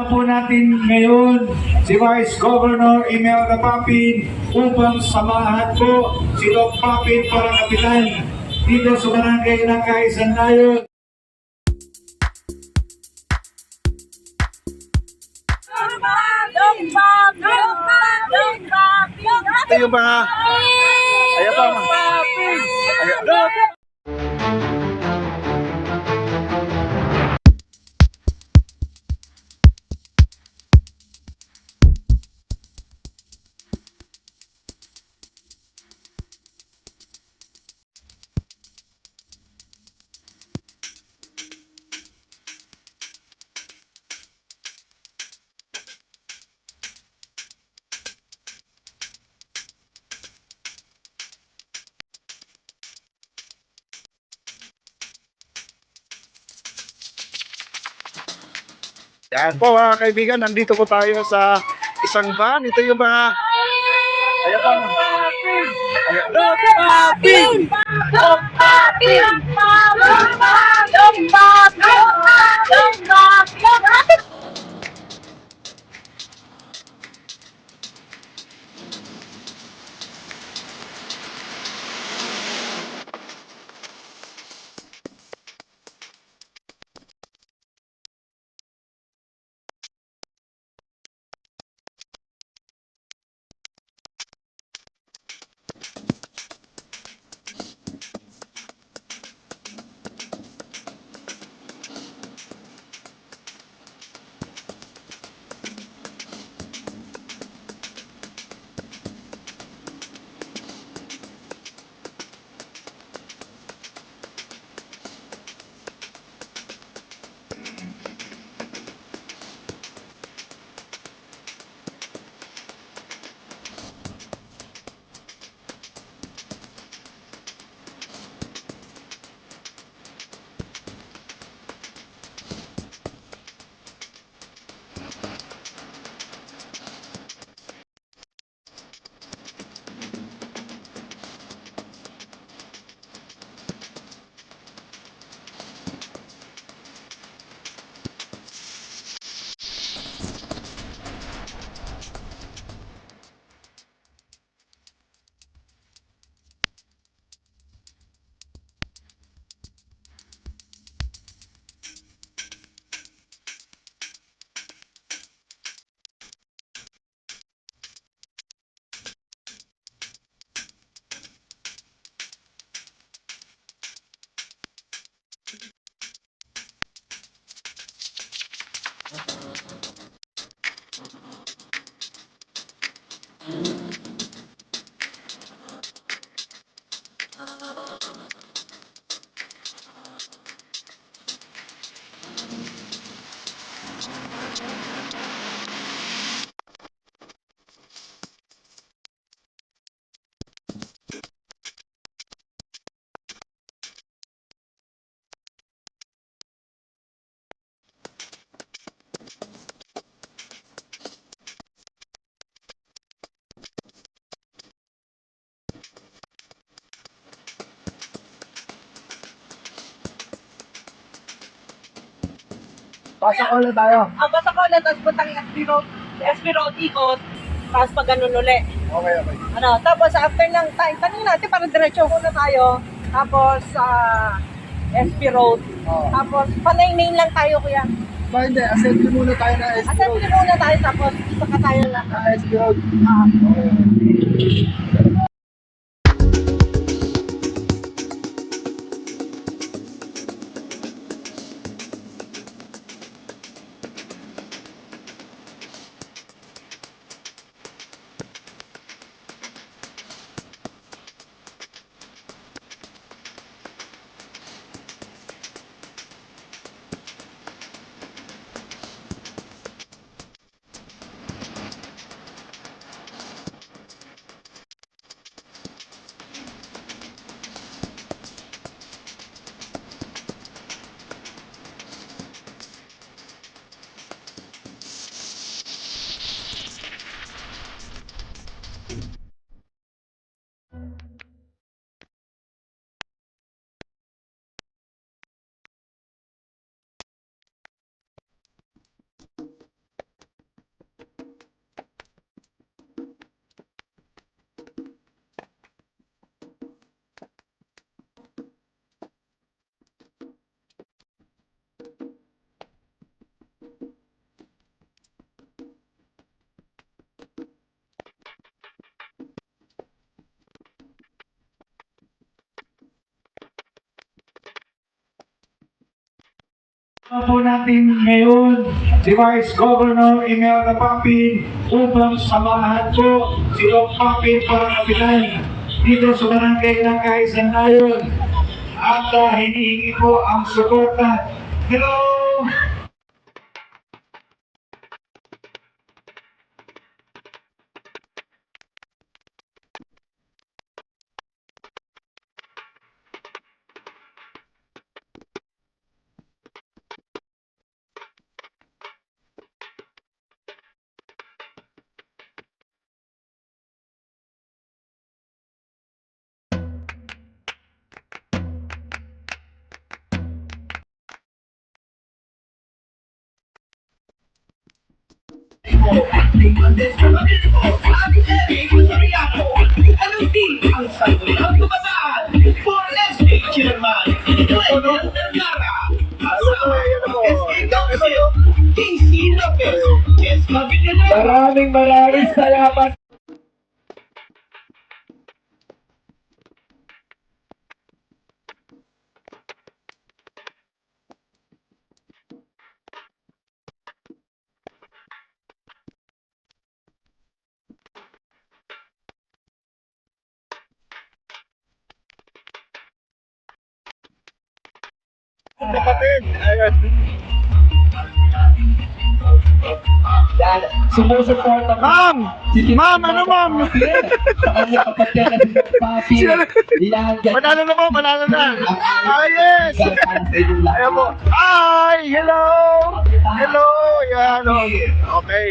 po natin ngayon si Vice Governor Imelda Papin upang samahan po si Doc Papin para kapitan dito sa barangay Nagkaisang Nayon. Ito yung mga ayan pa yan po mga kaibigan, nandito po tayo sa isang van. Ito yung mga ayan pa Papin! Papin! pasok ulit tayo. Basta ko ulit, tapos puntang SB Road ikot, tapos pag ganun uli. Okay. Tapos after ng tanong natin, parang diretso muna tayo, tapos SB Road, tapos panay main lang tayo kuya. Ba hindi, assembly muna tayo na SB Road. Assembly muna tayo, tapos dito ka tayo lang. SB Road. po natin ngayon si Vice Governor Imelda Papin upang samahan po si Doc Papin para kapitan dito sa barangay Nagkaisang Nayon. At hinihingi po ang suporta. Hello! Ang sagot ng tumasaan for SK Chairman Nayon Nagara. KC Lopez, Yes Mabinero. Maraming salamat. Kapatid. Ayan. Sumusuporta Ma'am! Ma'am, ano ma'am? Manalo na po, manalo na. Ah, yes! Ayan po. Hi! Hello! Hello! Yan, okay.